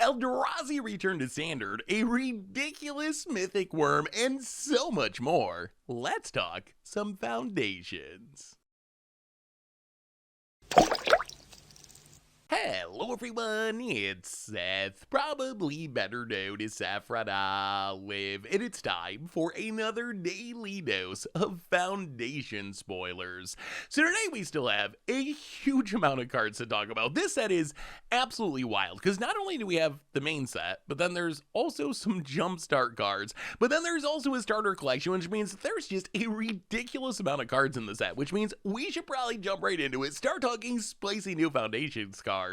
Eldrazi returned to Standard, a ridiculous Mythic Wurm, and so much more. Let's talk some foundations. Hello everyone, it's Seth, probably better known as Saffron Olive, and it's time for another daily dose of Foundation spoilers. So today we still have a huge amount of cards to talk about. This set is absolutely wild, because not only do we have the main set, but then there's also some jumpstart cards, but then there's also a starter collection, which means there's just a ridiculous amount of cards in the set, which means we should probably jump right into it, start talking spicy new Foundations cards.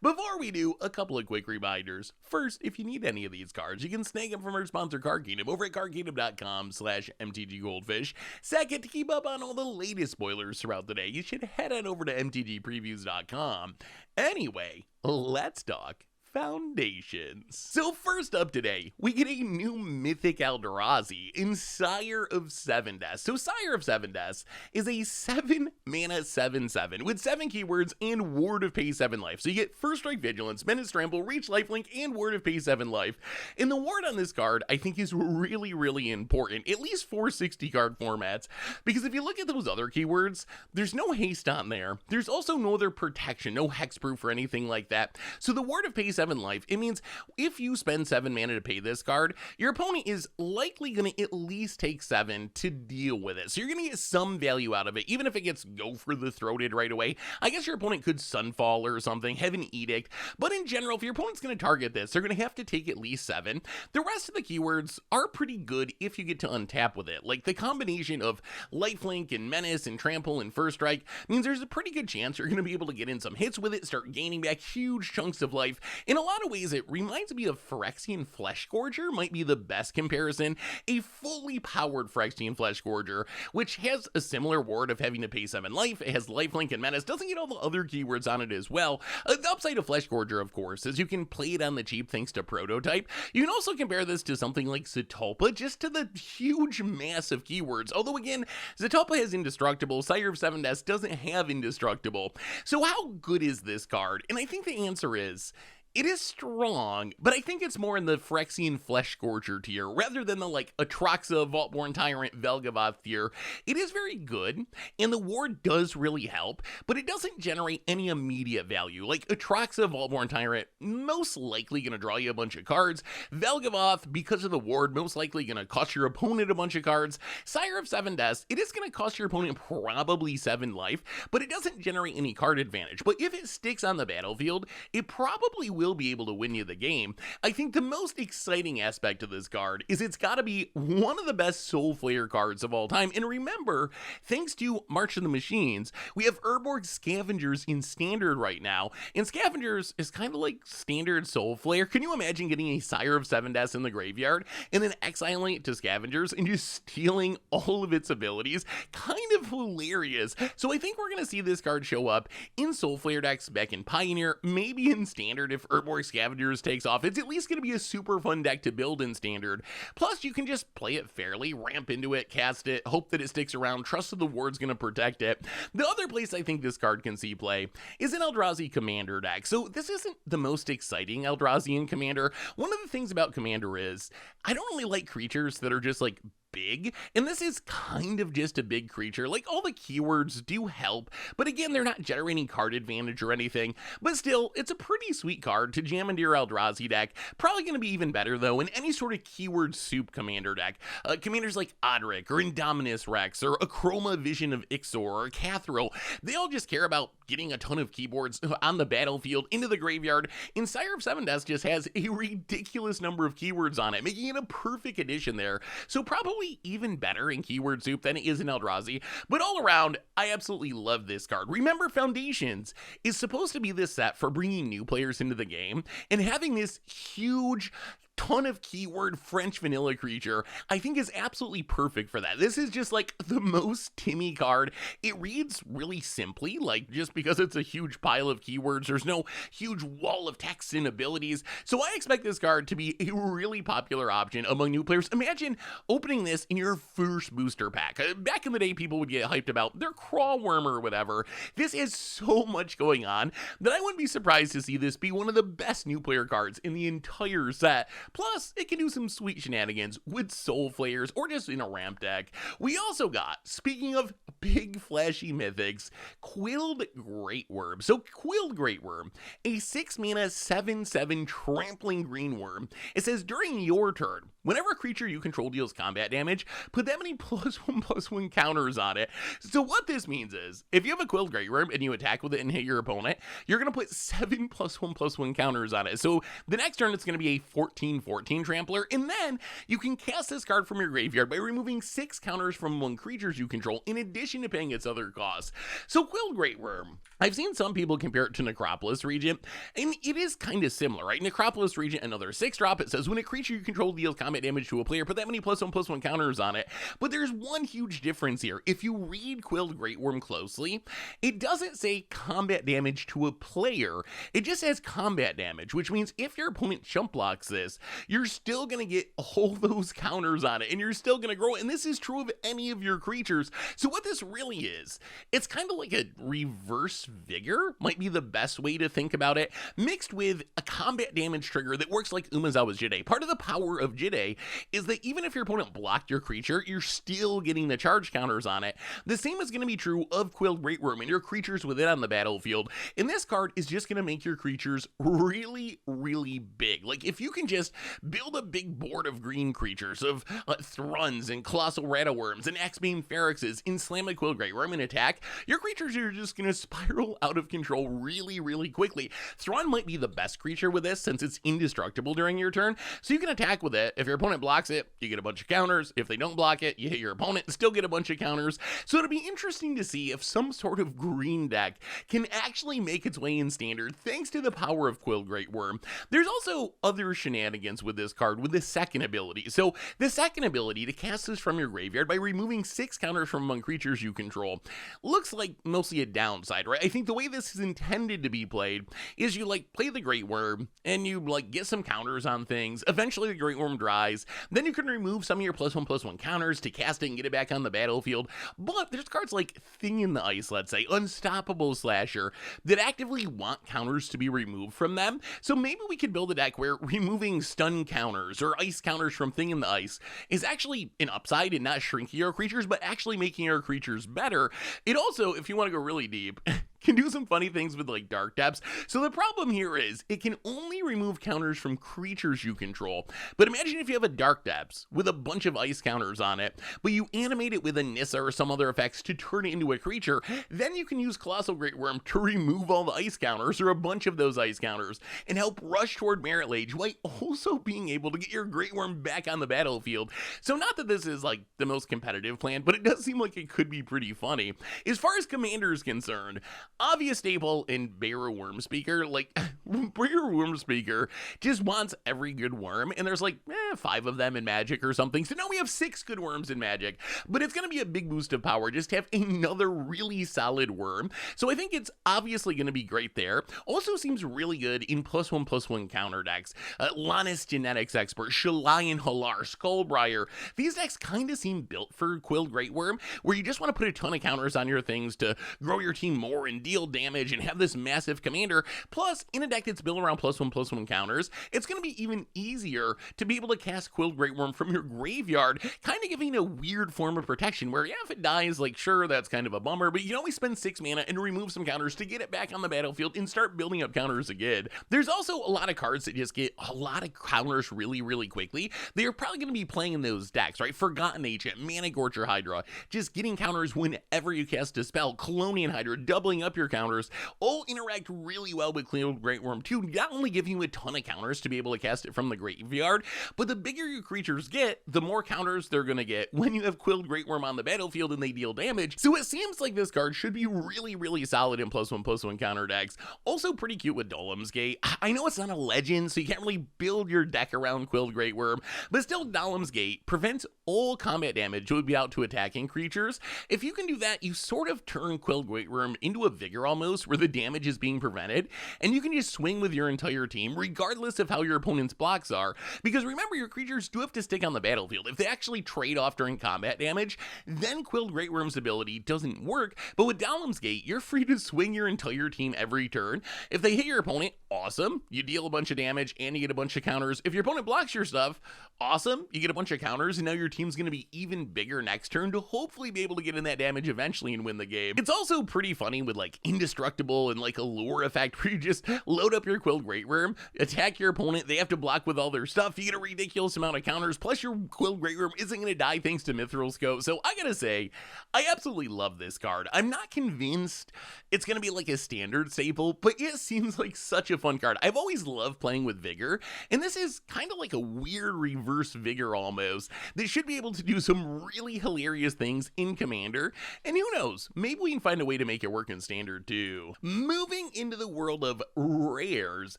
Before we do, a couple of quick reminders. First, if you need any of these cards, you can snag them from our sponsor Card Kingdom over at cardkingdom.com/MTGGoldfish. Second, to keep up on all the latest spoilers throughout the day, you should head on over to MTGpreviews.com. Anyway, let's talk Foundations. So first up today, we get a new Mythic Eldrazi in Sire of 7 Deaths. So Sire of 7 Deaths is a 7-mana 7/7 with 7 keywords and Ward of Pay 7 life. So you get First Strike Vigilance, Menace Trample, Reach Lifelink, and Ward of Pay 7 life. And the ward on this card I think is really important, at least for 60 card formats, because if you look at those other keywords, there's no haste on there. There's also no other protection, no hexproof or anything like that. So the Ward of Pay 7 life, it means if you spend 7 mana to pay this card, your opponent is likely going to at least take 7 to deal with it. So you're going to get some value out of it, even if it gets go for the throated right away. I guess your opponent could Sunfall or something, have an Edict, but in general, if your opponent's going to target this, they're going to have to take at least 7. The rest of the keywords are pretty good if you get to untap with it. Like the combination of Lifelink and Menace and Trample and First Strike means there's a pretty good chance you're going to be able to get in some hits with it, start gaining back huge chunks of life. In a lot of ways, it reminds me of Phyrexian Fleshgorger, might be the best comparison. A fully powered Phyrexian Fleshgorger, which has a similar ward of having to pay 7 life, it has Lifelink and Menace, doesn't get all the other keywords on it as well. The upside of Fleshgorger, of course, is you can play it on the cheap thanks to Prototype. You can also compare this to something like Zetalpa, just to the huge mass of keywords, although again, Zetalpa has Indestructible, Sire of 7 Deaths doesn't have Indestructible. So how good is this card? And I think the answer is, it is strong, but I think it's more in the Phyrexian Fleshgorger tier, rather than the like Atraxa, Vaultborn Tyrant, Vel'Gavoth tier. It is very good, and the ward does really help, but it doesn't generate any immediate value. Like Atraxa, Vaultborn Tyrant, most likely going to draw you a bunch of cards. Vel'Gavoth, because of the ward, most likely going to cost your opponent a bunch of cards. Sire of 7 Deaths, it is going to cost your opponent probably 7 life, but it doesn't generate any card advantage. But if it sticks on the battlefield, it probably will be able to win you the game. I think the most exciting aspect of this card is it's got to be one of the best Soul Flayer cards of all time. And remember, thanks to March of the Machines, we have Urborg Scavengers in Standard right now, and Scavengers is kind of like standard Soul Flayer. Can you imagine getting a Sire of 7 Deaths in the graveyard and then exiling it to Scavengers and just stealing all of its abilities? Kind of hilarious. So I think we're going to see this card show up in Soul Flayer decks back in Pioneer, maybe in Standard if Urborg Scavengers takes off. It's at least going to be a super fun deck to build in Standard. Plus, you can just play it fairly, ramp into it, cast it, hope that it sticks around, trust that the ward's going to protect it. The other place I think this card can see play is an Eldrazi Commander deck. So this isn't the most exciting Eldrazi in Commander. One of the things about Commander is I don't really like creatures that are just like big, and this is kind of just a big creature. Like, all the keywords do help, but again, they're not generating card advantage or anything, but still, it's a pretty sweet card to jam into your Eldrazi deck. Probably going to be even better, though, in any sort of keyword soup commander deck. Commanders like Odric, or Indominus Rex, or Achroma Vision of Ixor, or Cathril, they all just care about getting a ton of keyboards on the battlefield, into the graveyard, and Sire of 7 Deaths just has a ridiculous number of keywords on it, making it a perfect addition there. So probably even better in keyword soup than it is in Eldrazi, but all around, I absolutely love this card. Remember, Foundations is supposed to be this set for bringing new players into the game, and having this huge ton of keyword French vanilla creature, I think is absolutely perfect for that. This is just like the most Timmy card. It reads really simply, like just because it's a huge pile of keywords, there's no huge wall of text and abilities. So I expect this card to be a really popular option among new players. Imagine opening this in your first booster pack. Back in the day, people would get hyped about their Crawl Worm or whatever. This is so much going on that I wouldn't be surprised to see this be one of the best new player cards in the entire set. Plus, it can do some sweet shenanigans with Soul Flayers or just in a ramp deck. We also got, speaking of big flashy mythics, Quilled Greatwurm. So Quilled Greatwurm, a 6-mana 7/7 trampling green worm. It says during your turn, whenever a creature you control deals combat damage, put that many +1/+1 counters on it. So what this means is, if you have a Quilled Greatwurm and you attack with it and hit your opponent, you're going to put 7 +1/+1 counters on it. So the next turn it's going to be a 14/14 trampler, and then you can cast this card from your graveyard by removing 6 counters from among creatures you control, in addition to paying its other costs. So Quilled Greatwurm, I've seen some people compare it to Necropolis Regent, and it is kind of similar, right? Necropolis Regent, another 6-drop, it says when a creature you control deals combat damage to a player, put that many +1/+1 counters on it. But there's one huge difference here. If you read Quilled Greatwurm closely, it doesn't say combat damage to a player, it just says combat damage, which means if your opponent chump blocks this, you're still going to get all those counters on it, and you're still going to grow it, and this is true of any of your creatures. So what this really is, it's kind of like a reverse vigor, might be the best way to think about it, mixed with a combat damage trigger that works like Umezawa's Jide. Part of the power of Jide is that even if your opponent blocked your creature, you're still getting the charge counters on it. The same is going to be true of Quilled Greatwurm and your creatures with it on the battlefield. And this card is just going to make your creatures really, really big. Like if you can just build a big board of green creatures, of Thruns and Colossal Rattlewurms and X-Beam Feryxes, and slam a Quilled Greatwurm and attack, your creatures are just going to spiral out of control really, really quickly. Thrun might be the best creature with this since it's indestructible during your turn, so you can attack with it. If your opponent blocks it, you get a bunch of counters. If they don't block it, you hit your opponent and still get a bunch of counters. So it'll be interesting to see if some sort of green deck can actually make its way in Standard thanks to the power of Quilled Greatwurm. There's also other shenanigans with this card with the second ability. So the second ability to cast this from your graveyard by removing 6 counters from among creatures you control looks like mostly a downside, right? I think the way this is intended to be played is you like play the Greatwurm and you like get some counters on things. Eventually the Greatwurm dries. Then you can remove some of your +1/+1 counters to cast it and get it back on the battlefield. But there's cards like Thing in the Ice, let's say, Unstoppable Slasher, that actively want counters to be removed from them. So maybe we could build a deck where removing stun counters or ice counters from Thing in the Ice is actually an upside and not shrinking your creatures, but actually making your creatures better. It also, if you want to go really deep, can do some funny things with like Dark Depths. So the problem here is it can only remove counters from creatures you control. But imagine if you have a Dark Depths with a bunch of ice counters on it, but you animate it with a Nissa or some other effects to turn it into a creature. Then you can use Colossal Greatwurm to remove all the ice counters or a bunch of those ice counters and help rush toward Merit Lage while also being able to get your Greatwurm back on the battlefield. So not that this is like the most competitive plan, but it does seem like it could be pretty funny. As far as Commander is concerned, obvious staple in Bear Wurmspeaker, like Bear Wurmspeaker just wants every good worm, and there's like 5 of them in Magic or something. So now we have 6 good worms in Magic, but it's going to be a big boost of power just to have another really solid worm. So I think it's obviously going to be great there. Also seems really good in +1/+1 counter decks. Lannis Genetics Expert, Shalayan Halar, Skullbriar. These decks kind of seem built for Quilled Greatwurm, where you just want to put a ton of counters on your things to grow your team more and deal damage and have this massive commander. Plus, in a deck that's built around +1/+1 counters, it's going to be even easier to be able to cast Quilled Greatwurm from your graveyard, kind of giving a weird form of protection where, yeah, if it dies, like, sure, that's kind of a bummer, but you can always spend 6 mana and remove some counters to get it back on the battlefield and start building up counters again. There's also a lot of cards that just get a lot of counters really, really quickly. They're probably going to be playing in those decks, right? Forgotten Agent, Mana Gorger Hydra, just getting counters whenever you cast a spell, Colonian Hydra, doubling up up your counters, all interact really well with Quilled Greatwurm too, not only giving you a ton of counters to be able to cast it from the graveyard, but the bigger your creatures get, the more counters they're gonna get when you have Quilled Greatwurm on the battlefield and they deal damage. So it seems like this card should be really solid in +1/+1 counter decks. Also pretty cute with Dolem's Gate. I know it's not a legend, so you can't really build your deck around Quilled Greatwurm, but still Dolem's Gate prevents all combat damage would be out to attacking creatures. If you can do that, you sort of turn Quilled Greatwurm into a Vigor almost, where the damage is being prevented, and you can just swing with your entire team, regardless of how your opponent's blocks are, because remember, your creatures do have to stick on the battlefield. If they actually trade off during combat damage, then Quilled Greatwurm's ability doesn't work, but with Dolem's Gate, you're free to swing your entire team every turn. If they hit your opponent, awesome, you deal a bunch of damage and you get a bunch of counters. If your opponent blocks your stuff, awesome, you get a bunch of counters, and now your team's going to be even bigger next turn to hopefully be able to get in that damage eventually and win the game. It's also pretty funny with like Indestructible and like a lure effect where you just load up your Quilled Greatwurm, attack your opponent, they have to block with all their stuff, you get a ridiculous amount of counters, plus your Quilled Greatwurm isn't going to die thanks to Mithril Scope. So I gotta say, I absolutely love this card. I'm not convinced it's going to be like a standard staple, but it seems like such a fun card. I've always loved playing with Vigor, and this is kind of like a weird reverse Vigor almost that should be able to do some really hilarious things in Commander, and who knows, maybe we can find a way to make it work in Standard too. Moving into the world of rares,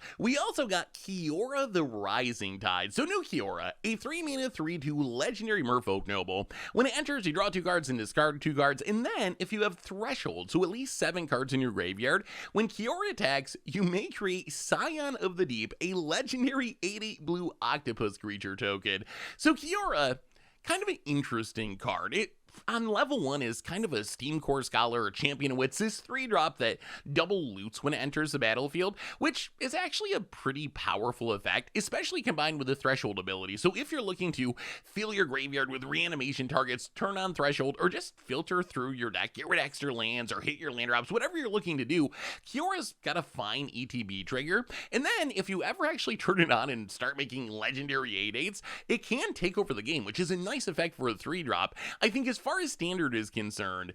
we also got Kiora the Rising Tide. So new Kiora, a 3-mana 3/2 legendary Merfolk Noble. When it enters, you draw 2 cards and discard 2 cards, and then if you have Threshold, so at least 7 cards in your graveyard, when Kiora attacks, you may create Scion of the Deep, a legendary 8/8 blue octopus creature token. So Kiora, kind of an interesting card. It on level 1 is kind of a Steam Core Scholar or Champion of Wits, this 3-drop that double loots when it enters the battlefield, which is actually a pretty powerful effect, especially combined with the Threshold ability. So if you're looking to fill your graveyard with reanimation targets, turn on Threshold, or just filter through your deck, get rid of extra lands, or hit your land drops, whatever you're looking to do, Kiora's got a fine ETB trigger. And then if you ever actually turn it on and start making legendary 8/8s, it can take over the game, which is a nice effect for a 3-drop. I think as far as Standard is concerned,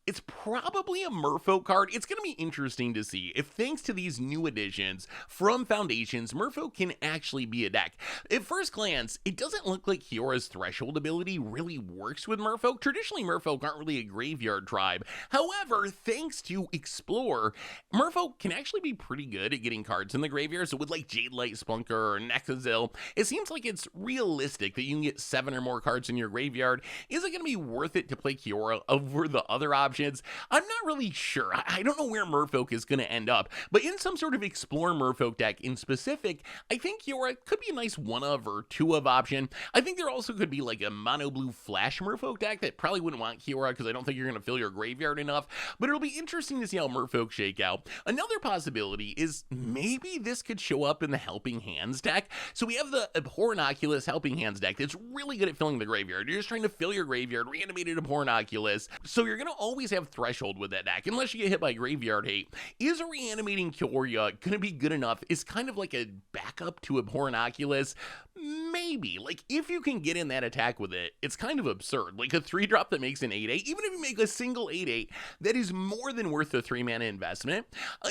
it's probably a Merfolk card. It's going to be interesting to see if, thanks to these new additions from Foundations, Merfolk can actually be a deck. At first glance, it doesn't look like Kiora's Threshold ability really works with Merfolk. Traditionally, Merfolk aren't really a graveyard tribe. However, thanks to Explore, Merfolk can actually be pretty good at getting cards in the graveyard. So with like Jadelight Spunker or Nexazil, it seems like it's realistic that you can get 7 or more cards in your graveyard. Is it going to be worth it to play Kiora over the other options? I'm not really sure. I don't know where Merfolk is going to end up, but in some sort of Explore Merfolk deck in specific, I think Kiora could be a nice 1-of or 2-of option. I think there also could be like a mono blue Flash Merfolk deck that probably wouldn't want Kiora because I don't think you're going to fill your graveyard enough, but it'll be interesting to see how Merfolk shake out. Another possibility is maybe this could show up in the Helping Hands deck. So we have the Abhorrent Oculus Helping Hands deck that's really good at filling the graveyard. You're just trying to fill your graveyard, reanimated Abhorrent Oculus, so you're going to always have Threshold with that deck, unless you get hit by graveyard hate. Is a reanimating Kiora gonna be good enough? Is kind of like a backup to Abhorrent Oculus? Maybe. Like, if you can get in that attack with it, it's kind of absurd. Like a 3-drop that makes an 8/8, even if you make a single 8/8, that is more than worth the 3-mana investment.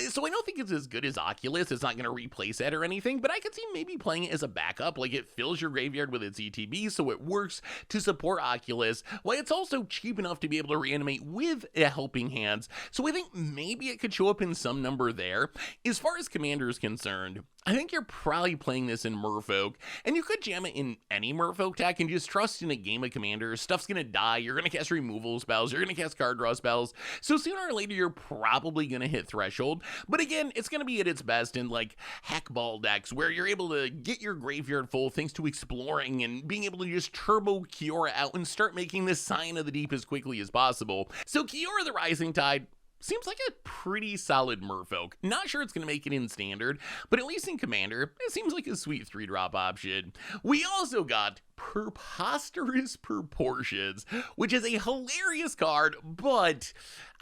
So I don't think it's as good as Oculus. It's not gonna replace that or anything, but I could see maybe playing it as a backup. Like, it fills your graveyard with its ETB, so it works to support Oculus, while it's also cheap enough to be able to reanimate with a Helping Hands. So I think maybe it could show up in some number there. As far as Commander is concerned, I think you're probably playing this in Merfolk, and you could jam it in any Merfolk deck and just trust in a game of Commander. Stuff's gonna die, you're gonna cast removal spells, you're gonna cast card draw spells, so sooner or later you're probably gonna hit Threshold. But again, it's gonna be at its best in like Hackball decks, where you're able to get your graveyard full thanks to exploring and being able to just turbo Kiora out and start making this Scion of the Deep as quickly as possible. So Kiora the Rising Tide seems like a pretty solid Merfolk. Not sure it's going to make it in Standard, but at least in Commander, it seems like a sweet 3-drop option. We also got Preposterous Proportions, which is a hilarious card, but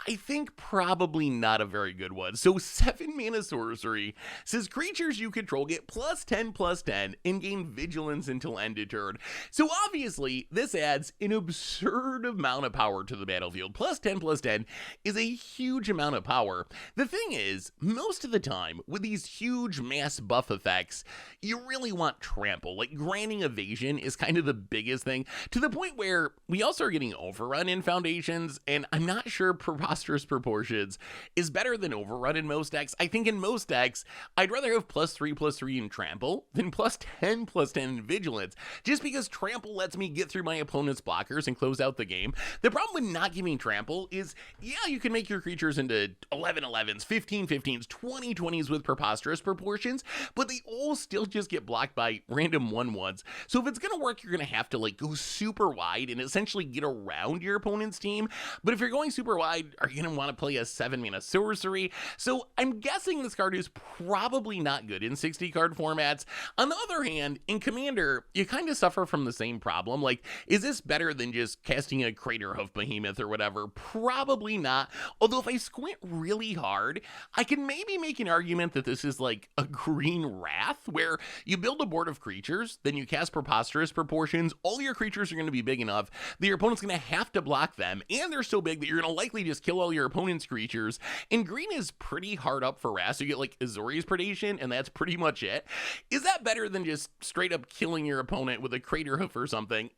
I think probably not a very good one. So 7 mana sorcery says creatures you control get +10/+10 and gain vigilance until end of turn. So obviously this adds an absurd amount of power to the battlefield. +10/+10 is a huge amount of power. The thing is, most of the time with these huge mass buff effects, you really want trample. Like granting evasion is kind of the biggest thing, to the point where we also are getting overrun in Foundations, and I'm not sure Preposterous Proportions is better than overrun in most decks. I think in most decks, I'd rather have +3/+3 in trample than +10/+10 in vigilance, just because trample lets me get through my opponent's blockers and close out the game. The problem with not giving trample is, yeah, you can make your creatures into 11/11s, 15/15s, 20/20s with Preposterous Proportions, but they all still just get blocked by random 1/1s. So if it's gonna work, you're gonna have to like go super wide and essentially get around your opponent's team. But if you're going super wide, are you gonna want to play a 7 mana sorcery? So I'm guessing this card is probably not good in 60 card formats. On the other hand, in Commander, you kind of suffer from the same problem. Like, is this better than just casting a Craterhoof Behemoth or whatever? Probably not. Although if I squint really hard, I can maybe make an argument that this is like a green Wrath, where you build a board of creatures, then you cast Preposterous Proportions. All your creatures are going to be big enough that your opponent's going to have to block them, and they're so big that you're going to likely just kill all your opponent's creatures. And green is pretty hard up for Wrath, so you get like Azorius Predation, and that's pretty much it. Is that better than just straight up killing your opponent with a Craterhoof or something?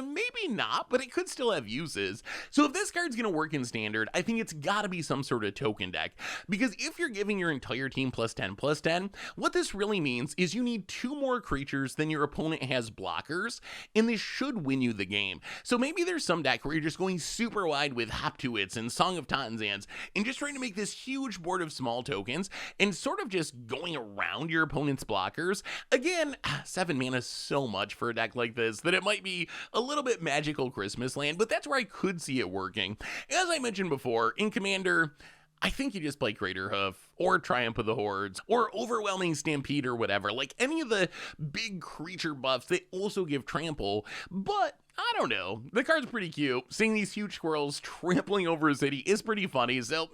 Maybe not, but it could still have uses. So if this card's going to work in Standard, I think it's got to be some sort of token deck, because if you're giving your entire team +10/+10, what this really means is you need 2 more creatures than your opponent has blockers, and this should win you the game. So maybe there's some deck where you're just going super wide with Haptuits and Song of Tanzans and just trying to make this huge board of small tokens and sort of just going around your opponent's blockers. Again, 7 mana is so much for a deck like this that it might be a little bit Magical Christmas Land, but that's where I could see it working. As I mentioned before, in Commander, I think you just play Craterhoof or Triumph of the Hordes or Overwhelming Stampede or whatever, like any of the big creature buffs that also give trample. But I don't know, the card's pretty cute. Seeing these huge squirrels trampling over a city is pretty funny, so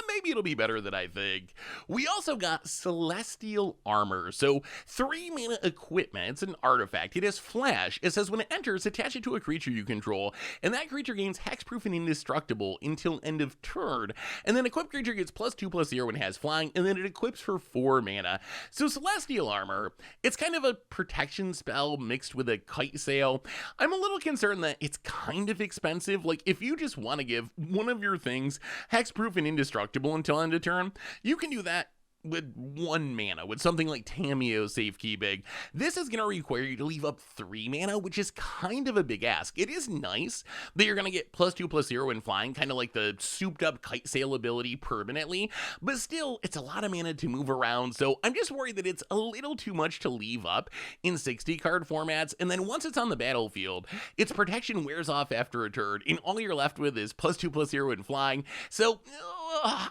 maybe it'll be better than I think. We also got Celestial Armor. So 3 mana equipment. It's an artifact. It has flash. It says when it enters, attach it to a creature you control, and that creature gains hexproof and indestructible until end of turn. And then equipped creature gets +2/+0 when it has flying, and then it equips for 4 mana. So Celestial Armor, it's kind of a protection spell mixed with a kite sail. I'm a little concerned that it's kind of expensive. Like, if you just want to give one of your things hexproof and indestructible until end of turn, you can do that with 1 mana, with something like Tamiyo Safekeeping. This is going to require you to leave up 3 mana, which is kind of a big ask. It is nice that you're going to get +2/+0 in flying, kind of like the souped up kite sail ability permanently, but still, it's a lot of mana to move around, so I'm just worried that it's a little too much to leave up in 60 card formats, and then once it's on the battlefield, its protection wears off after a turn, and all you're left with is +2/+0 in flying, so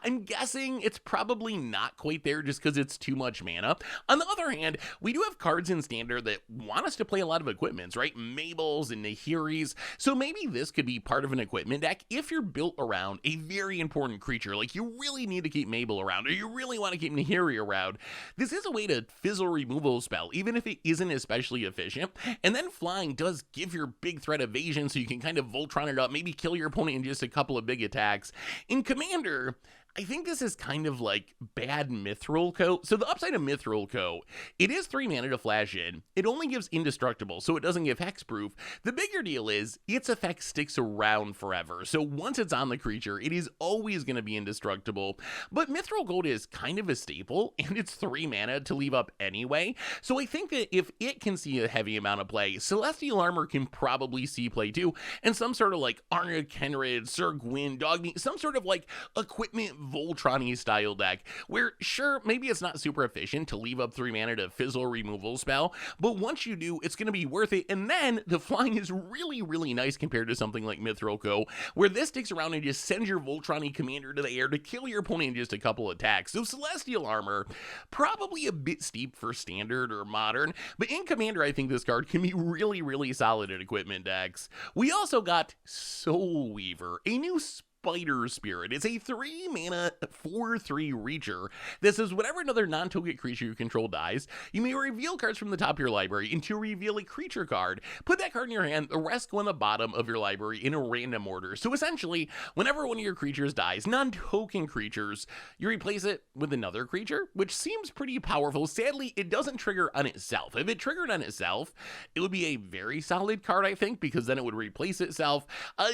I'm guessing it's probably not quite there just because it's too much mana. On the other hand, we do have cards in Standard that want us to play a lot of equipments, right? Mabels and Nahiris. So maybe this could be part of an equipment deck if you're built around a very important creature. Like, you really need to keep Mabel around, or you really want to keep Nahiri around. This is a way to fizzle removal spell, even if it isn't especially efficient. And then flying does give your big threat evasion, so you can kind of Voltron it up, maybe kill your opponent in just a couple of big attacks. In Commander, I think this is kind of like bad Mithril Coat. So the upside of Mithril Coat, it is 3 mana to flash in. It only gives indestructible, so it doesn't give hexproof. The bigger deal is its effect sticks around forever. So once it's on the creature, it is always going to be indestructible. But Mithril Coat is kind of a staple, and it's 3 mana to leave up anyway. So I think that if it can see a heavy amount of play, Celestial Armor can probably see play too. And some sort of like Arna Kenrid, Sir Gwyn, Dogmeat, some sort of like equipment Voltron-y style deck, where sure, maybe it's not super efficient to leave up 3 mana to fizzle a removal spell, but once you do, it's going to be worth it, and then the flying is really, really nice compared to something like Mithril Co, where this sticks around and just sends your Voltron-y commander to the air to kill your opponent in just a couple attacks. So Celestial Armor, probably a bit steep for Standard or Modern, but in Commander, I think this card can be really, really solid at equipment decks. We also got Soul Weaver, a new Spider Spirit. It's a 3-mana 4/3 Reacher. This is whenever another non-token creature you control dies, you may reveal cards from the top of your library until you reveal a creature card. Put that card in your hand, the rest go on the bottom of your library in a random order. So essentially, whenever one of your creatures dies, non-token creatures, you replace it with another creature, which seems pretty powerful. Sadly, it doesn't trigger on itself. If it triggered on itself, it would be a very solid card, I think, because then it would replace itself.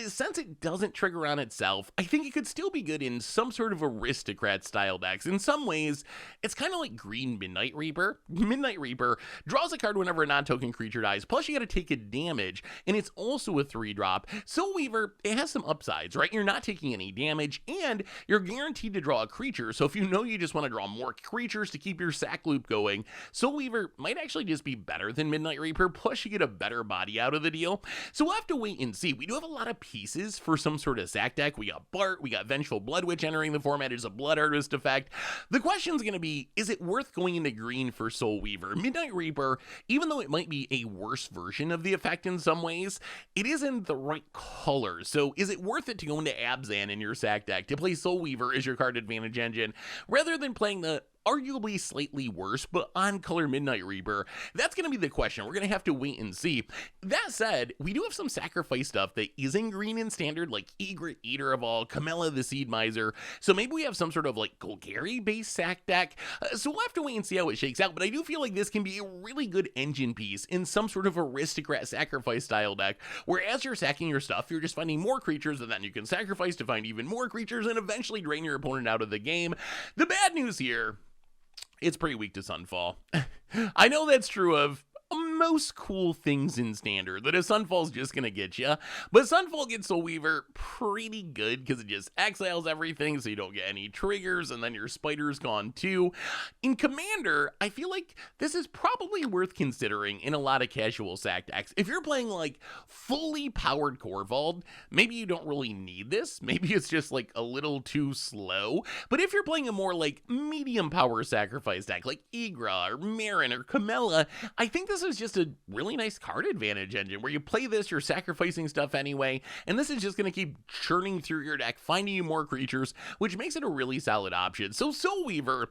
Since it doesn't trigger on itself, I think it could still be good in some sort of aristocrat style decks. In some ways, it's kind of like green Midnight Reaper. Midnight Reaper draws a card whenever a non-token creature dies, plus you gotta take a damage, and it's also a 3-drop. Soul Weaver, it has some upsides, right? You're not taking any damage, and you're guaranteed to draw a creature, so if you know you just want to draw more creatures to keep your sack loop going, Soul Weaver might actually just be better than Midnight Reaper, plus you get a better body out of the deal. So we'll have to wait and see. We do have a lot of pieces for some sort of sack deck. We got Bart, we got Vengeful Blood Witch entering the format as a Blood Artist effect. The question's going to be, is it worth going into green for Soul Weaver? Midnight Reaper, even though it might be a worse version of the effect in some ways, it isn't the right color. So is it worth it to go into Abzan in your sack deck to play Soul Weaver as your card advantage engine, rather than playing the arguably slightly worse but on-color Midnight Reaper? That's going to be the question. We're going to have to wait and see. That said, we do have some sacrifice stuff that isn't green in standard, like Egret, Eater of All, Camilla the Seed Miser, so maybe we have some sort of like Golgari-based sack deck, so we'll have to wait and see how it shakes out, but I do feel like this can be a really good engine piece in some sort of aristocrat sacrifice style deck, where as you're sacking your stuff, you're just finding more creatures, and then you can sacrifice to find even more creatures, and eventually drain your opponent out of the game. The bad news here, it's pretty weak to Sunfall. I know that's true of most cool things in standard, that a Sunfall's just gonna get you, but Sunfall gets Soul Weaver pretty good because it just exiles everything so you don't get any triggers, and then your spider's gone too. In Commander, I feel like this is probably worth considering in a lot of casual sack decks. If you're playing like fully powered Corvold, maybe you don't really need this, maybe it's just like a little too slow, but if you're playing a more like medium power sacrifice deck like Igra or Marin or Camilla, I think this is just a really nice card advantage engine where you play this, you're sacrificing stuff anyway, and this is just going to keep churning through your deck, finding you more creatures, which makes it a really solid option. So Soul Weaver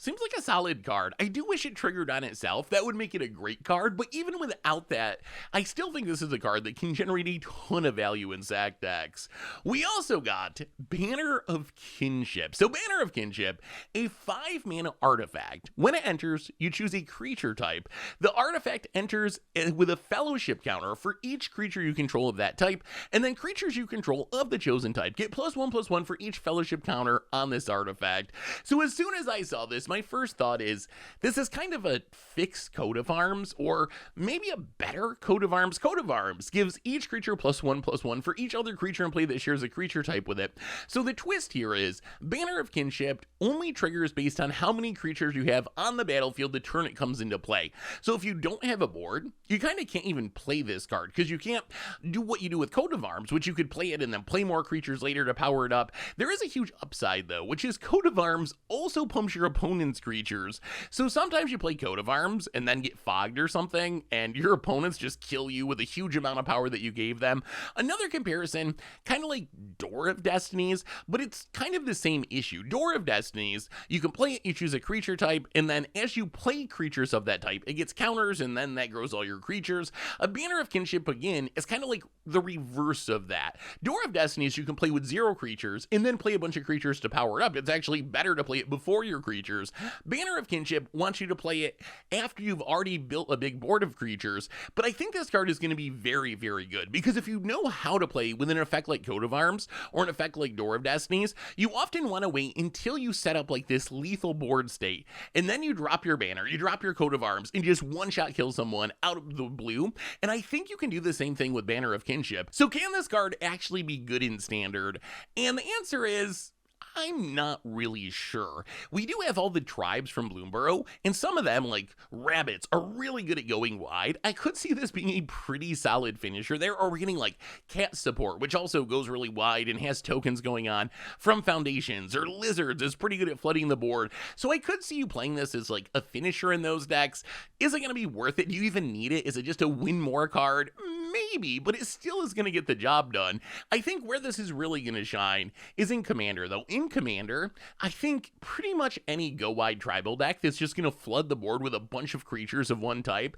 seems like a solid card. I do wish it triggered on itself. That would make it a great card, but even without that, I still think this is a card that can generate a ton of value in sack decks. We also got Banner of Kinship. So Banner of Kinship, a 5-mana artifact. When it enters, you choose a creature type. The artifact enters with a fellowship counter for each creature you control of that type, and then creatures you control of the chosen type get +1/+1 for each fellowship counter on this artifact. So as soon as I saw this, my first thought is, this is kind of a fixed Coat of Arms, or maybe a better Coat of Arms. Coat of Arms gives each creature +1/+1 for each other creature in play that shares a creature type with it. So the twist here is, Banner of Kinship only triggers based on how many creatures you have on the battlefield the turn it comes into play. So if you don't have a board, you kind of can't even play this card, because you can't do what you do with Coat of Arms, which you could play it and then play more creatures later to power it up. There is a huge upside though, which is Coat of Arms also pumps your opponent's creatures. So sometimes you play Coat of Arms and then get fogged or something, and your opponents just kill you with a huge amount of power that you gave them. Another comparison, kind of like Door of Destinies, but it's kind of the same issue. Door of Destinies, you can play it, you choose a creature type, and then as you play creatures of that type, it gets counters, and then that grows all your creatures. A Banner of Kinship, again, is kind of like the reverse of that. Door of Destinies, you can play with 0 creatures, and then play a bunch of creatures to power it up. It's actually better to play it before your creatures. Banner of Kinship wants you to play it after you've already built a big board of creatures, but I think this card is going to be very, very good, because if you know how to play with an effect like Coat of Arms, or an effect like Door of Destinies, you often want to wait until you set up like this lethal board state, and then you drop your banner, you drop your Coat of Arms, and just one-shot kill someone out of the blue, and I think you can do the same thing with Banner of Kinship. So can this card actually be good in Standard? And the answer is, I'm not really sure. We do have all the tribes from Bloomburrow, and some of them, like rabbits, are really good at going wide. I could see this being a pretty solid finisher there, or we're getting like cat support, which also goes really wide and has tokens going on from foundations, or lizards is pretty good at flooding the board. So I could see you playing this as like a finisher in those decks. Is it going to be worth it? Do you even need it? Is it just a win more card? maybe, but it still is going to get the job done. I think where this is really going to shine is in Commander, though. In Commander, I think pretty much any go-wide tribal deck that's just going to flood the board with a bunch of creatures of one type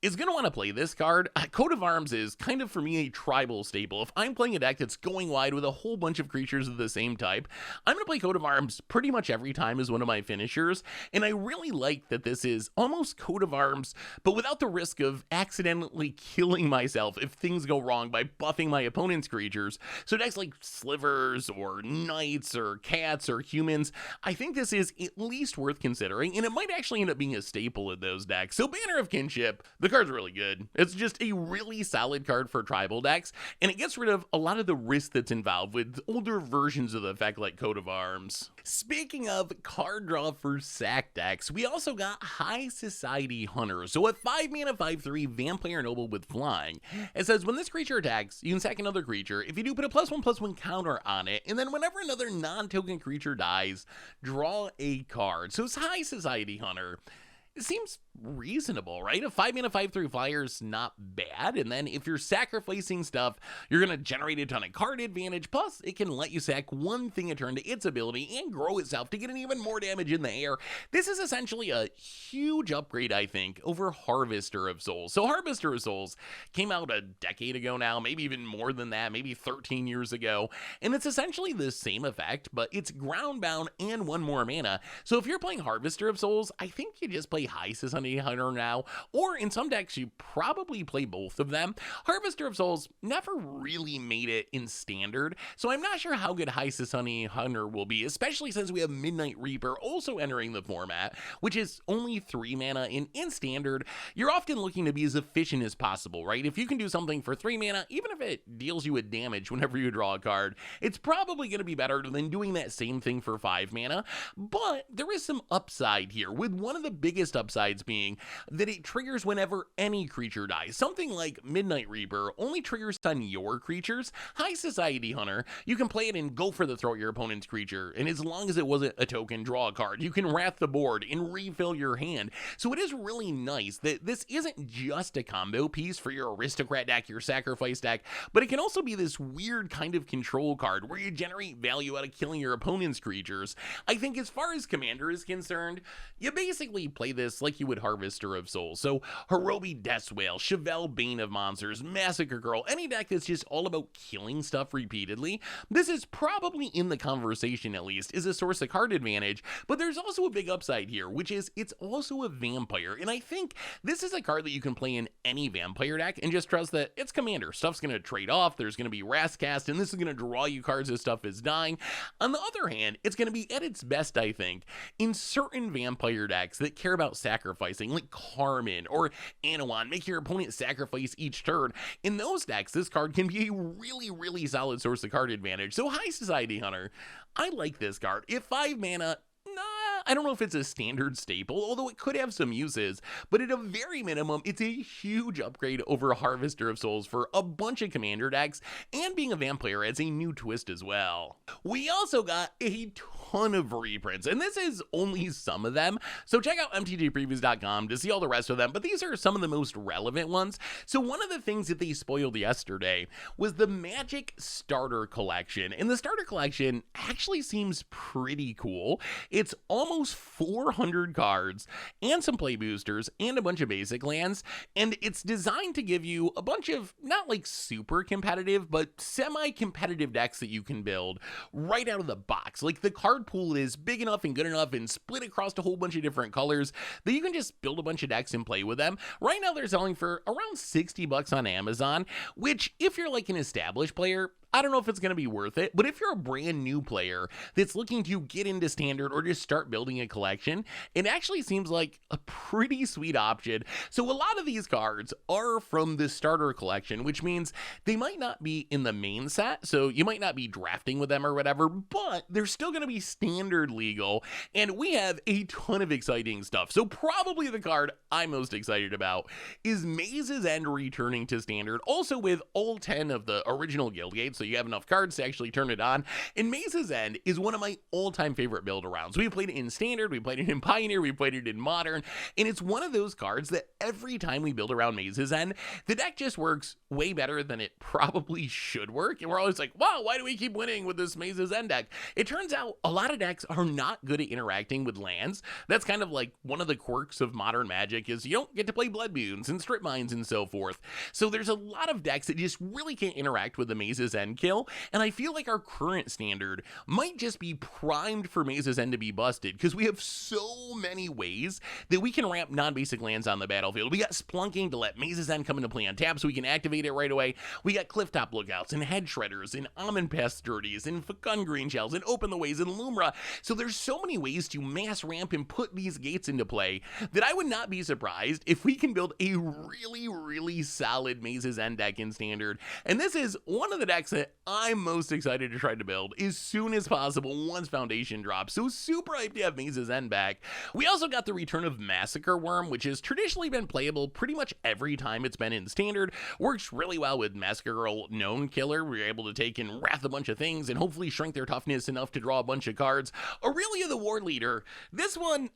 is going to want to play this card. Coat of Arms is kind of, for me, a tribal staple. If I'm playing a deck that's going wide with a whole bunch of creatures of the same type, I'm going to play Coat of Arms pretty much every time as one of my finishers, and I really like that this is almost Coat of Arms, but without the risk of accidentally killing myself if things go wrong by buffing my opponent's creatures. So decks like Slivers, or Knights, or Cats, or Humans, I think this is at least worth considering, and it might actually end up being a staple in those decks. So Banner of Kinship, the card's really good. It's just a really solid card for tribal decks, and it gets rid of a lot of the risk that's involved with older versions of the effect like Coat of Arms. Speaking of card draw for sack decks, we also got High Society Hunter. So a 5 mana 5/3 Vampire Noble with flying. It says when this creature attacks, you can sack another creature. If you do, put a +1/+1 counter on it, and then whenever another non-token creature dies, draw a card. So it's High Society Hunter. It seems reasonable, right? A 5 mana 5/3 flyer is not bad, and then if you're sacrificing stuff, you're going to generate a ton of card advantage, plus it can let you sack one thing a turn to its ability and grow itself to get an even more damage in the air. This is essentially a huge upgrade, I think, over Harvester of Souls. So Harvester of Souls came out a decade ago now, maybe even more than that, maybe 13 years ago, and it's essentially the same effect, but it's ground bound and one more mana. So if you're playing Harvester of Souls, I think you just play High Society Hunter now, or in some decks you probably play both of them. Harvester of Souls never really made it in Standard, so I'm not sure how good High Society Hunter will be, especially since we have Midnight Reaper also entering the format, which is only 3 mana, and in Standard, you're often looking to be as efficient as possible, right? If you can do something for 3 mana, even if it deals you a damage whenever you draw a card, it's probably going to be better than doing that same thing for 5 mana, but there is some upside here, with one of the biggest upsides being that it triggers whenever any creature dies. Something like Midnight Reaper only triggers on your creatures. High Society Hunter, you can play it and go for the throw at your opponent's creature, and as long as it wasn't a token, draw a card. You can wrath the board and refill your hand. So it is really nice that this isn't just a combo piece for your Aristocrat deck, your Sacrifice deck, but it can also be this weird kind of control card where you generate value out of killing your opponent's creatures. I think as far as Commander is concerned, you basically play this like you would Harvester of Souls. So Hirobi Deathwhale, Chevelle Bane of Monsters, Massacre Girl, any deck that's just all about killing stuff repeatedly, this is probably in the conversation at least, is a source of card advantage, but there's also a big upside here, which is it's also a vampire, and I think this is a card that you can play in any vampire deck and just trust that it's Commander. Stuff's going to trade off, there's going to be Wrathcast, and this is going to draw you cards as stuff is dying. On the other hand, it's going to be at its best, I think, in certain vampire decks that care about sacrificing, like Carmen or Anawan, make your opponent sacrifice each turn. In those decks, this card can be a really, really solid source of card advantage. So High Society Hunter, I like this card. If 5 mana, I don't know if it's a standard staple, although it could have some uses, but at a very minimum, it's a huge upgrade over Harvester of Souls for a bunch of Commander decks, and being a vampire adds a new twist as well. We also got a ton of reprints, and this is only some of them, so check out MTGPreviews.com to see all the rest of them, but these are some of the most relevant ones. So one of the things that they spoiled yesterday was the Magic Starter Collection, and the Starter Collection actually seems pretty cool. It's almost 400 cards and some play boosters and a bunch of basic lands, and it's designed to give you a bunch of not like super competitive but semi-competitive decks that you can build right out of the box. Like the card pool is big enough and good enough and split across a whole bunch of different colors that you can just build a bunch of decks and play with them. Right now they're selling for around $60 on Amazon, which if you're like an established player, I don't know if it's going to be worth it, but if you're a brand new player that's looking to get into Standard or just start building a collection, it actually seems like a pretty sweet option. So a lot of these cards are from the Starter Collection, which means they might not be in the main set, so you might not be drafting with them or whatever, but they're still going to be Standard legal, and we have a ton of exciting stuff. So probably the card I'm most excited about is Maze's End returning to Standard, also with all 10 of the original Guildgates. so you have enough cards to actually turn it on. And Maze's End is one of my all-time favorite build-arounds. We played it in Standard, we played it in Pioneer, we played it in Modern, and it's one of those cards that every time we build around Maze's End, the deck just works way better than it probably should work. And we're always like, wow, why do we keep winning with this Maze's End deck? It turns out a lot of decks are not good at interacting with lands. That's kind of like one of the quirks of Modern Magic is you don't get to play Blood Moons and Strip Mines and so forth. So there's a lot of decks that just really can't interact with the Maze's End kill, and I feel like our current Standard might just be primed for Maze's End to be busted, because we have so many ways that we can ramp non-basic lands on the battlefield. We got Splunking to let Maze's End come into play on tap so we can activate it right away. We got Clifftop Lookouts and Head Shredders and Almond Pest Dirties and Fecund Green Shells and Open the Ways and Lumra. So there's so many ways to mass ramp and put these gates into play that I would not be surprised if we can build a really solid Maze's End deck in Standard. And this is one of the decks that I'm most excited to try to build as soon as possible once Foundation drops. So super hyped to have Maze's End back. We also got the return of Massacre Wurm, which has traditionally been playable pretty much every time it's been in Standard. Works really well with Massacre Girl Known Killer. We're able to take and wrath a bunch of things and hopefully shrink their toughness enough to draw a bunch of cards. Aurelia the Warleader. This one,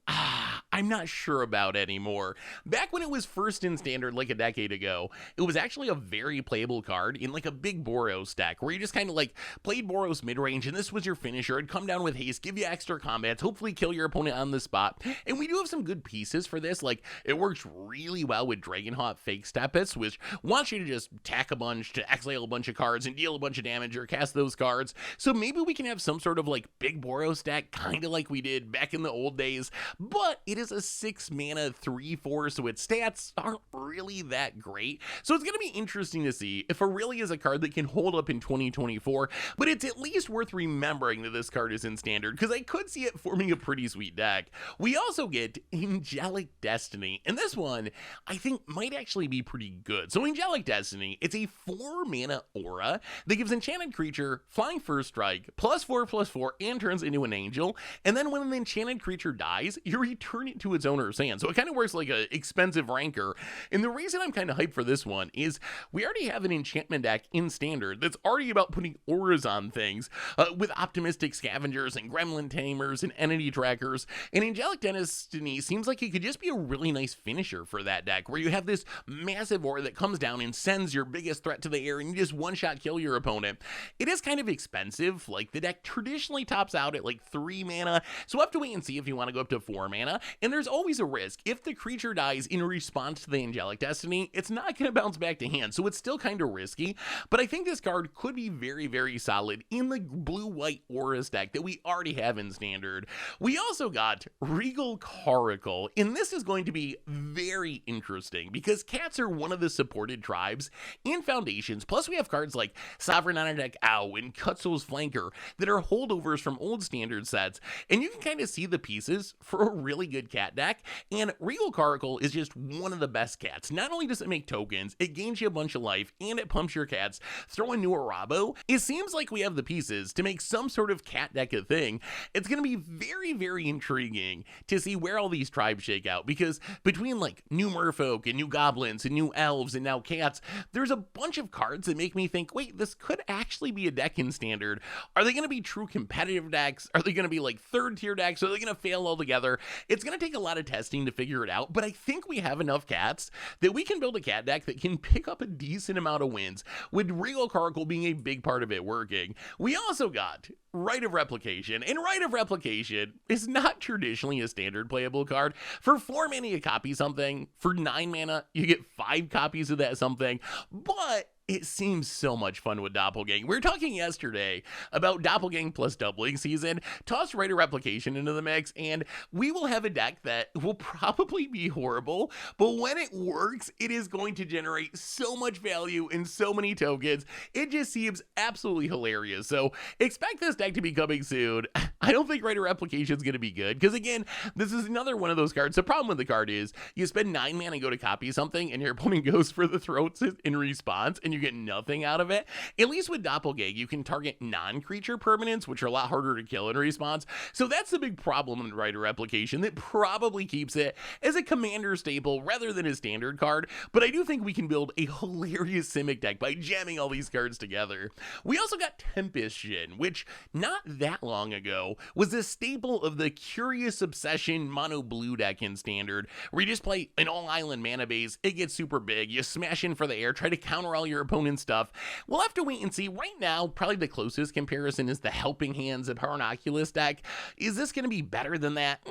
I'm not sure about anymore. Back when it was first in Standard like a decade ago, it was actually a very playable card in like a big Boros deck where you just kind of like played Boros midrange and this was your finisher. It'd come down with haste, give you extra combats, hopefully kill your opponent on the spot. And we do have some good pieces for this. Like it works really well with Dragonhawk Fake Stepis, which wants you to just tack a bunch to exile a bunch of cards and deal a bunch of damage or cast those cards. So maybe we can have some sort of like big Boros deck, kind of like we did back in the old days, but it is a 6 mana 3/4, so its stats aren't really that great. So it's going to be interesting to see if Aurelia is a card that can hold up in 2024, but it's at least worth remembering that this card is in Standard, because I could see it forming a pretty sweet deck. We also get Angelic Destiny, and this one I think might actually be pretty good. So Angelic Destiny, it's a 4 mana aura that gives enchanted creature flying first strike, +4/+4, and turns into an angel, and then when an enchanted creature dies, you return it to its owner's hand. So it kind of works like an expensive rancor. And the reason I'm kind of hyped for this one is we already have an enchantment deck in Standard that's already about putting auras on things with optimistic scavengers and gremlin tamers and entity trackers. And Angelic Destiny seems like it could just be a really nice finisher for that deck, where you have this massive aura that comes down and sends your biggest threat to the air and you just one-shot kill your opponent. It is kind of expensive. Like the deck traditionally tops out at like 3 mana, so we'll have to wait and see if you want to go up to 4 mana. And there's always a risk. If the creature dies in response to the Angelic Destiny, it's not going to bounce back to hand, so it's still kind of risky. But I think this card could be very solid in the blue-white auras deck that we already have in Standard. We also got Regal Caracal, and this is going to be very interesting because cats are one of the supported tribes in Foundations. Plus we have cards like Sovereign on a Deck Ow and Cutso's Flanker that are holdovers from old Standard sets, and you can kind of see the pieces for a really good cat deck. And Regal Caracal is just one of the best cats. Not only does it make tokens, it gains you a bunch of life, and it pumps your cats. Throw in new Arabo. It seems like we have the pieces to make some sort of cat deck a thing. It's going to be very intriguing to see where all these tribes shake out, because between like new merfolk and new goblins and new elves and now cats, there's a bunch of cards that make me think, wait, this could actually be a deck in Standard. Are they going to be true competitive decks? Are they going to be like third tier decks? Are they going to fail altogether? It's going to take a lot of testing to figure it out, but I think we have enough cats that we can build a cat deck that can pick up a decent amount of wins, with Regal Caracal being a big part of it working. We also got Rite of Replication, and Rite of Replication is not traditionally a Standard playable card. For 4 mana you copy something, for 9 mana you get 5 copies of that something, but it seems so much fun with Doppelgang. We were talking yesterday about Doppelgang plus Doubling Season. Toss Rite of Replication into the mix, and we will have a deck that will probably be horrible, but when it works, it is going to generate so much value and so many tokens. It just seems absolutely hilarious. So expect this deck to be coming soon. I don't think Rite of Replication is going to be good, because again, this is another one of those cards. The problem with the card is you spend 9 mana and go to copy something, and your opponent goes for the throats in response, and you get nothing out of it. At least with Doppelgang, you can target non-creature permanents, which are a lot harder to kill in response. So that's the big problem in Rite of Replication that probably keeps it as a commander staple rather than a standard card. But I do think we can build a hilarious Simic deck by jamming all these cards together. We also got Tempest Djinn, which not that long ago was a staple of the Curious Obsession mono blue deck in standard, where you just play an all island mana base, it gets super big, you smash in for the air, try to counter all your opponent's stuff. We'll have to wait and see. Right now, probably the closest comparison is the Helping Hands of Harnoculus deck. Is this going to be better than that?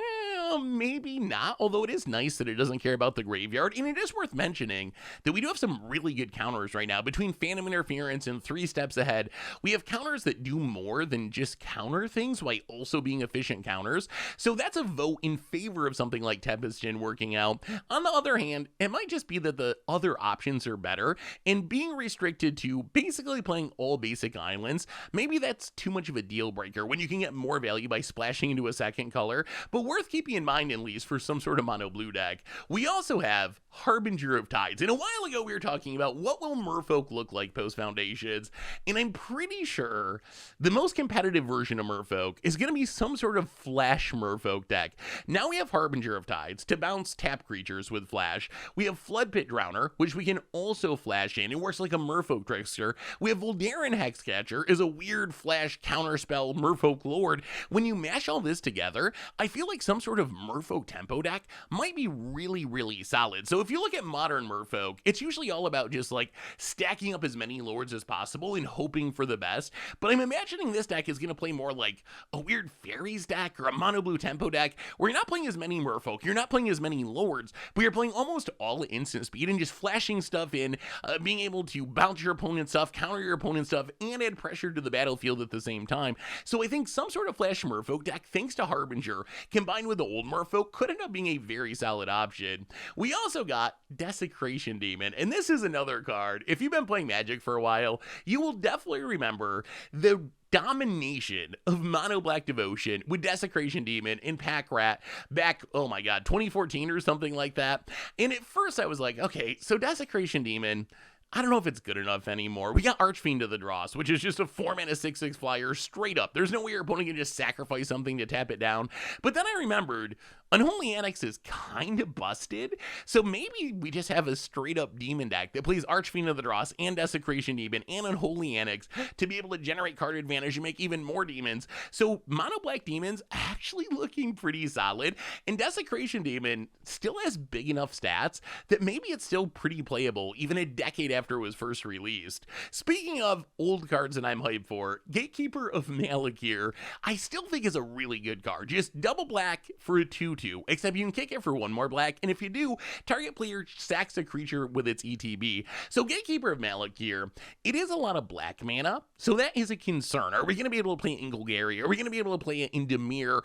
Maybe not, although it is nice that it doesn't care about the graveyard, and it is worth mentioning that we do have some really good counters right now. Between Phantom Interference and 3 Steps Ahead, we have counters that do more than just counter things while also being efficient counters, so that's a vote in favor of something like Tempest Djinn working out. On the other hand, it might just be that the other options are better, and being restricted to basically playing all basic islands, maybe that's too much of a deal breaker when you can get more value by splashing into a second color, but worth keeping in mind at least for some sort of mono blue deck. We also have Harbinger of Tides, and a while ago we were talking about what will Merfolk look like post Foundations, and I'm pretty sure the most competitive version of Merfolk is going to be some sort of Flash Merfolk deck. Now we have Harbinger of Tides to bounce tap creatures with Flash. We have Floodpit Drowner, which we can also flash in. It works like a Merfolk Trickster. We have Voldaren Hexcatcher is a weird Flash counterspell Merfolk Lord. When you mash all this together, I feel like some sort of Merfolk tempo deck might be really, really solid. So if you look at modern Merfolk, it's usually all about just like stacking up as many lords as possible and hoping for the best. But I'm imagining this deck is going to play more like a weird fairies deck or a mono blue tempo deck where you're not playing as many Merfolk, you're not playing as many lords, but you're playing almost all instant speed and just flashing stuff in, being able to bounce your opponent's stuff, counter your opponent's stuff, and add pressure to the battlefield at the same time. So I think some sort of Flash Merfolk deck, thanks to Harbinger, combined with the old Merfolk, could end up being a very solid option. We also got Desecration Demon, and this is another card. If you've been playing Magic for a while, you will definitely remember the domination of Mono Black Devotion with Desecration Demon in Pack Rat back, oh my god, 2014 or something like that. And at first I was like, okay, so Desecration Demon, I don't know if it's good enough anymore. We got Archfiend of the Dross, which is just a 4-mana 6/6 flyer straight up. There's no way your opponent can just sacrifice something to tap it down. But then I remembered Unholy Annex is kind of busted, so maybe we just have a straight up demon deck that plays Archfiend of the Dross and Desecration Demon and Unholy Annex to be able to generate card advantage and make even more demons. So Mono Black Demons actually looking pretty solid, and Desecration Demon still has big enough stats that maybe it's still pretty playable even a decade after it was first released. Speaking of old cards that I'm hyped for, Gatekeeper of Malakir, I still think is a really good card. Just double black for a 2/2, except you can kick it for 1 more black, and if you do, target player sacks a creature with its ETB. So Gatekeeper of Malakir, it is a lot of black mana, so that is a concern. Are we going to be able to play Ingelgary? Are we going to be able to play it in Dimir?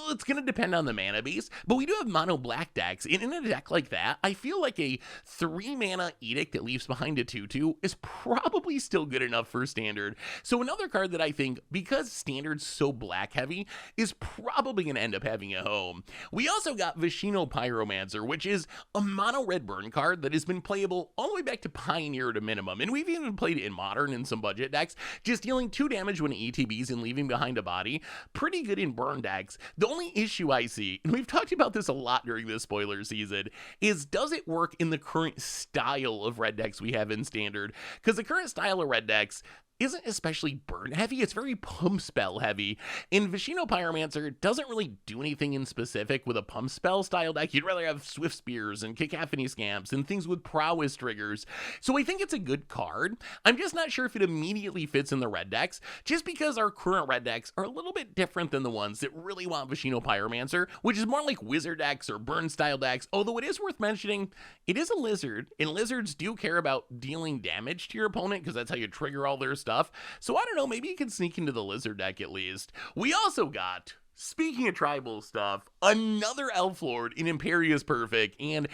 It's going to depend on the mana base, but we do have mono black decks, and in a deck like that, I feel like a 3-mana Edict that leaves behind a 2/2 is probably still good enough for standard. So another card that I think, because standard's so black heavy, is probably going to end up having a home. We also got Viashino Pyromancer, which is a mono red burn card that has been playable all the way back to Pioneer at a minimum, and we've even played it in Modern in some budget decks, just dealing 2 damage when it ETBs and leaving behind a body. Pretty good in burn decks. The only issue I see, and we've talked about this a lot during this spoiler season, is does it work in the current style of red decks we have in standard? Because the current style of red decks isn't especially burn heavy, it's very pump spell heavy, and Viashino Pyromancer doesn't really do anything in specific with a pump spell style deck. You'd rather have Swift Spears and Cacophony Scamps and things with prowess triggers, so I think it's a good card. I'm just not sure if it immediately fits in the red decks, just because our current red decks are a little bit different than the ones that really want Viashino Pyromancer, which is more like wizard decks or burn style decks, although it is worth mentioning, it is a lizard, and lizards do care about dealing damage to your opponent, because that's how you trigger all their stuff. So I don't know, maybe you can sneak into the lizard deck at least. We also got, speaking of tribal stuff, another Elf Lord in Imperious Perfect, and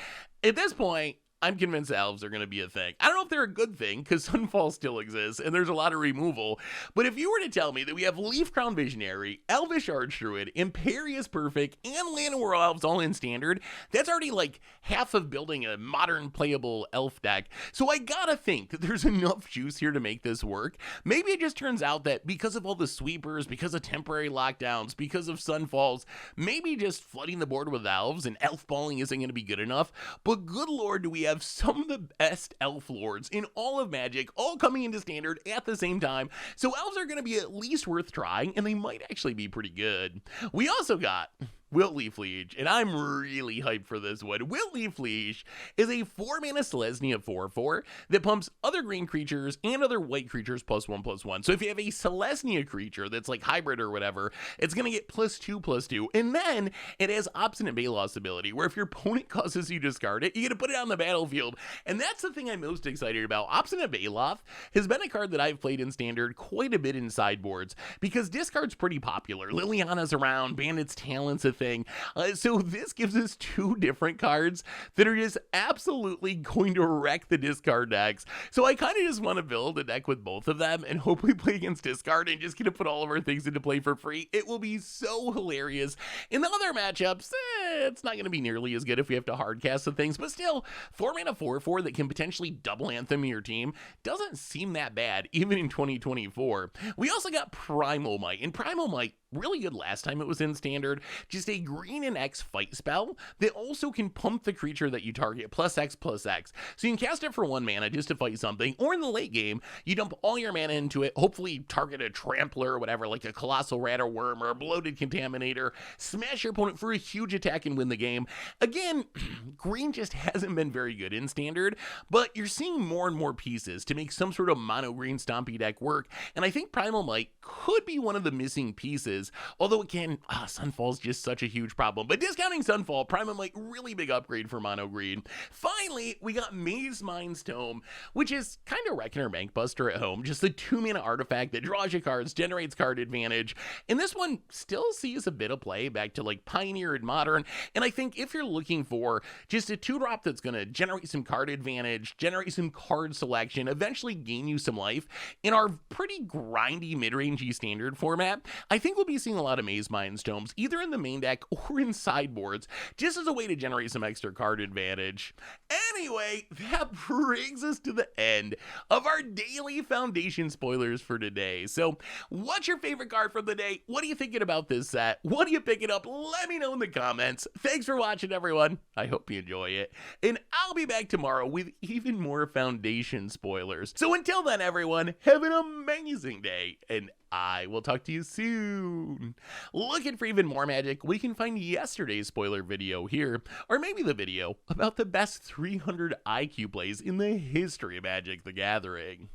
at this point, I'm convinced elves are going to be a thing. I don't know if they're a good thing, because Sunfall still exists, and there's a lot of removal, but if you were to tell me that we have Leaf Crown Visionary, Elvish Archdruid, Imperious Perfect, and Land and World Elves all in Standard, that's already like half of building a modern playable elf deck, so I gotta think that there's enough juice here to make this work. Maybe it just turns out that because of all the sweepers, because of temporary lockdowns, because of Sunfalls, maybe just flooding the board with elves and elf balling isn't going to be good enough, but good lord do we have some of the best elf lords in all of Magic all coming into Standard at the same time, so elves are going to be at least worth trying, and they might actually be pretty good. We also got Wilt-Leaf Liege, and I'm really hyped for this one. Wilt-Leaf Liege is a 4-mana Selesnya 4/4 that pumps other green creatures and other white creatures +1/+1. So if you have a Selesnya creature that's like hybrid or whatever, it's going to get +2/+2, and then it has Obstinate Baloth's ability, where if your opponent causes you discard it, you get to put it on the battlefield, and that's the thing I'm most excited about. Obstinate Baloth has been a card that I've played in Standard quite a bit in sideboards, because discard's pretty popular. Liliana's around, Bandit's Talent's a thing. So this gives us 2 different cards that are just absolutely going to wreck the discard decks. So I kind of just want to build a deck with both of them and hopefully play against discard and just get to put all of our things into play for free. It will be so hilarious. In the other matchups, it's not going to be nearly as good if we have to hard cast the things, but still, 4-mana 4/4 that can potentially double Anthem your team doesn't seem that bad, even in 2024. We also got Primal Might, and Primal Might, really good last time it was in Standard, just a green and X fight spell that also can pump the creature that you target +X/+X. So you can cast it for 1 mana just to fight something, or in the late game, you dump all your mana into it, hopefully target a Trampler or whatever, like a Colossal Rat or Worm or a Bloated Contaminator, smash your opponent for a huge attack and win the game. Again, green just hasn't been very good in Standard, but you're seeing more and more pieces to make some sort of mono green stompy deck work, and I think Primal Might could be one of the missing pieces, although again, Sunfall's just such a huge problem. But discounting Sunfall, Primal Might, really big upgrade for mono green. Finally, we got Mazemind Tome, which is kind of Reckoner Bankbuster at home, just a 2-mana artifact that draws you cards, generates card advantage, and this one still sees a bit of play back to like Pioneer and Modern, and I think if you're looking for just a 2-drop that's going to generate some card advantage, generate some card selection, eventually gain you some life in our pretty grindy mid-rangey Standard format, I think we'll be seeing a lot of Mazemind Tomes either in the main deck or in sideboards, just as a way to generate some extra card advantage. Anyway, that brings us to the end of our daily Foundation spoilers for today. So what's your favorite card from the day? What are you thinking about this set? What are you picking up? Let me know in the comments. Thanks for watching, everyone. I hope you enjoy it, and I'll be back tomorrow with even more Foundation spoilers. So until then, everyone, have an amazing day, and I will talk to you soon. Looking for even more Magic? We can find yesterday's spoiler video here, or maybe the video about the best 300 IQ plays in the history of Magic the Gathering.